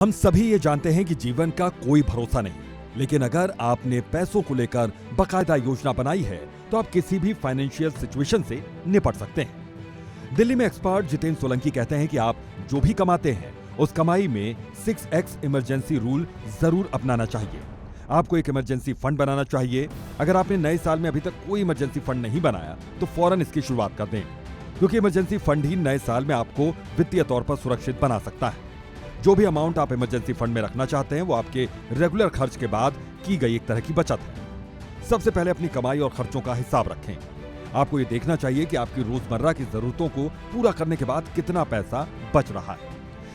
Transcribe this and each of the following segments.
हम सभी ये जानते हैं कि जीवन का कोई भरोसा नहीं, लेकिन अगर आपने पैसों को लेकर बाकायदा योजना बनाई है तो आप किसी भी फाइनेंशियल सिचुएशन से निपट सकते हैं। दिल्ली में एक्सपर्ट जितेंद्र सोलंकी कहते हैं कि आप जो भी कमाते हैं उस कमाई में 6x इमरजेंसी रूल जरूर अपनाना चाहिए। आपको एक इमरजेंसी फंड बनाना चाहिए। अगर आपने नए साल में अभी तक कोई इमरजेंसी फंड नहीं बनाया तो फौरन इसकी शुरुआत कर दें, क्योंकि इमरजेंसी फंड ही नए साल में आपको वित्तीय तौर पर सुरक्षित बना सकता है। जो भी अमाउंट आप इमरजेंसी फंड में रखना चाहते हैं वो आपके रेगुलर खर्च के बाद की गई एक तरह की बचत है। सबसे पहले अपनी कमाई और खर्चों का हिसाब रखें। आपको ये देखना चाहिए कि आपकी रोजमर्रा की जरूरतों को पूरा करने के बाद कितना पैसा बच रहा है।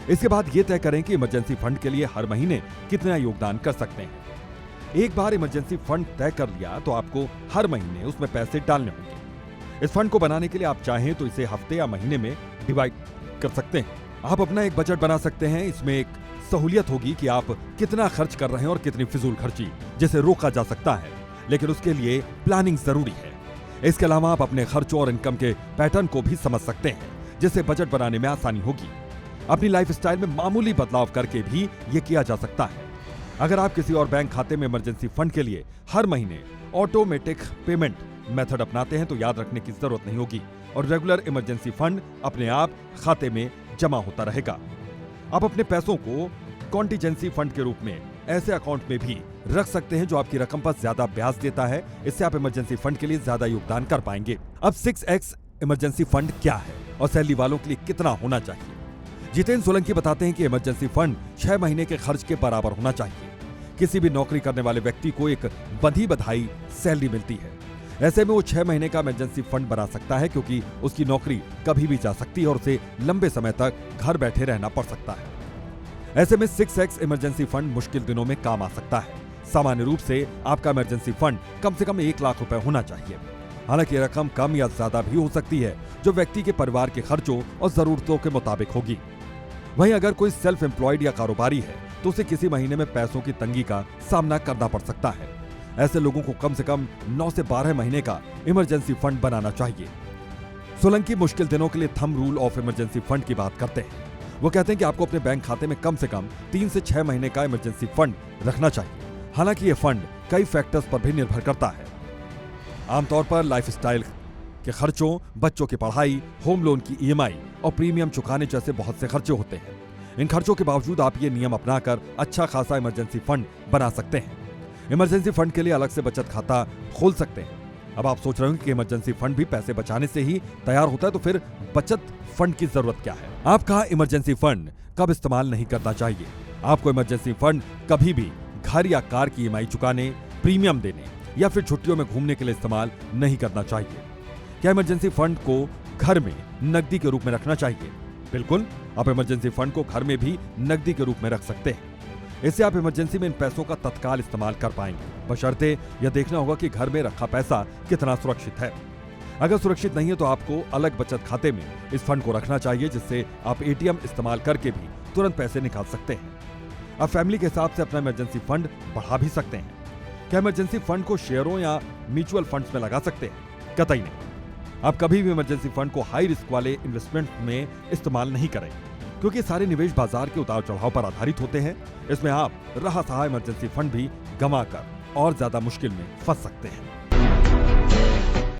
इसके बाद ये तय करें कि इमरजेंसी फंड के लिए हर महीने कितना योगदान कर सकते हैं। एक बार इमरजेंसी फंड तय कर लिया तो आपको हर महीने उसमें पैसे डालने होंगे। इस फंड को बनाने के लिए आप चाहें तो इसे हफ्ते या महीने में डिवाइड कर सकते हैं। आप अपना एक बजट बना सकते हैं। इसमें एक सहूलियत होगी कि आप कितना खर्च कर रहे हैं और कितनी फिजूल खर्ची, जिसे रोका जा सकता है, लेकिन उसके लिए प्लानिंग जरूरी है। इसके अलावा आप अपने खर्चों और इनकम के पैटर्न को भी समझ सकते हैं, जिससे बजट बनाने में आसानी होगी। अपनी लाइफस्टाइल में मामूली बदलाव करके भी ये किया जा सकता है। अगर आप किसी और बैंक खाते में इमरजेंसी फंड के लिए हर महीने ऑटोमेटिक पेमेंट मेथड अपनाते हैं तो याद रखने की जरूरत नहीं होगी और रेगुलर इमरजेंसी फंड अपने आप खाते में जमा होता रहेगा। आप अपने पैसों को कॉन्टीजेंसी फंड के रूप में ऐसे अकाउंट में भी रख सकते हैं जो आपकी रकम पर ज्यादा ब्याज देता है। इससे आप इमरजेंसी फंड के लिए ज्यादा योगदान कर पाएंगे। अब 6x इमरजेंसी फंड क्या है और सैलरी वालों के लिए कितना होना चाहिए? जितेंद्र सोलंकी बताते हैं कि इमरजेंसी फंड 6 महीने के खर्च के बराबर होना चाहिए। किसी भी नौकरी करने वाले व्यक्ति को एक बंधी बधाई सैलरी मिलती है। ऐसे में वो 6 महीने का इमरजेंसी फंड बना सकता है, क्योंकि उसकी नौकरी कभी भी जा सकती है और उसे लंबे समय तक घर बैठे रहना पड़ सकता है। ऐसे में 6x इमरजेंसी फंड मुश्किल दिनों में काम आ सकता है। सामान्य रूप से आपका इमरजेंसी फंड कम से कम 1 लाख रुपए होना चाहिए। हालांकि रकम कम या ज्यादा भी हो सकती है, जो व्यक्ति के परिवार के खर्चों और जरूरतों के मुताबिक होगी। वहीं अगर कोई सेल्फ एम्प्लॉयड या कारोबारी है तो उसे किसी महीने में पैसों की तंगी का सामना करना पड़ सकता है। ऐसे लोगों को कम से कम 9 से 12 महीने का इमरजेंसी फंड बनाना चाहिए। सोलंकी मुश्किल दिनों के लिए thumb rule of emergency fund की बात करते हैं। वो कहते हैं कि आपको अपने बैंक खाते में कम से कम 3 से 6 महीने का इमरजेंसी फंड रखना चाहिए। हालांकि ये फंड कई फैक्टर्स पर भी निर्भर करता है। आमतौर पर लाइफस्टाइल के खर्चों, बच्चों की पढ़ाई, होम लोन की EMI और प्रीमियम चुकाने जैसे बहुत से खर्चे होते हैं। इन खर्चों के बावजूद आप ये नियम अपनाकर अच्छा खासा इमरजेंसी फंड बना सकते हैं। इमरजेंसी फंड के लिए अलग से बचत खाता खोल सकते हैं। अब आप सोच रहे होंगे कि इमरजेंसी फंड भी पैसे बचाने से ही तैयार होता है, तो फिर बचत फंड की जरूरत क्या है? आपका इमरजेंसी फंड कब इस्तेमाल नहीं करना चाहिए? आपको इमरजेंसी फंड कभी भी घर या कार की EMI चुकाने, प्रीमियम देने या फिर छुट्टियों में घूमने के लिए इस्तेमाल नहीं करना चाहिए। क्या इमरजेंसी फंड को घर में नकदी के रूप में रखना चाहिए? बिल्कुल, आप इमरजेंसी फंड को घर में भी नकदी के रूप में रख सकते हैं। इससे आप इमरजेंसी में इन पैसों का तत्काल इस्तेमाल कर पाएंगे। बशर्ते यह देखना होगा कि घर में रखा पैसा कितना सुरक्षित है। अगर सुरक्षित नहीं है तो आपको अलग बचत खाते में इस फंड को रखना चाहिए, जिससे आप ATM इस्तेमाल करके भी तुरंत पैसे निकाल सकते हैं। आप फैमिली के हिसाब से अपना इमरजेंसी फंड बढ़ा भी सकते हैं। क्या इमरजेंसी फंड को शेयरों या म्यूचुअल फंड्स में लगा सकते हैं? कतई नहीं। आप कभी भी इमरजेंसी फंड को हाई रिस्क वाले इन्वेस्टमेंट में इस्तेमाल नहीं करें, क्योंकि सारे निवेश बाजार के उतार चढ़ाव पर आधारित होते हैं। इसमें आप रहा सहा इमरजेंसी फंड भी गंवाकर और ज्यादा मुश्किल में फंस सकते हैं।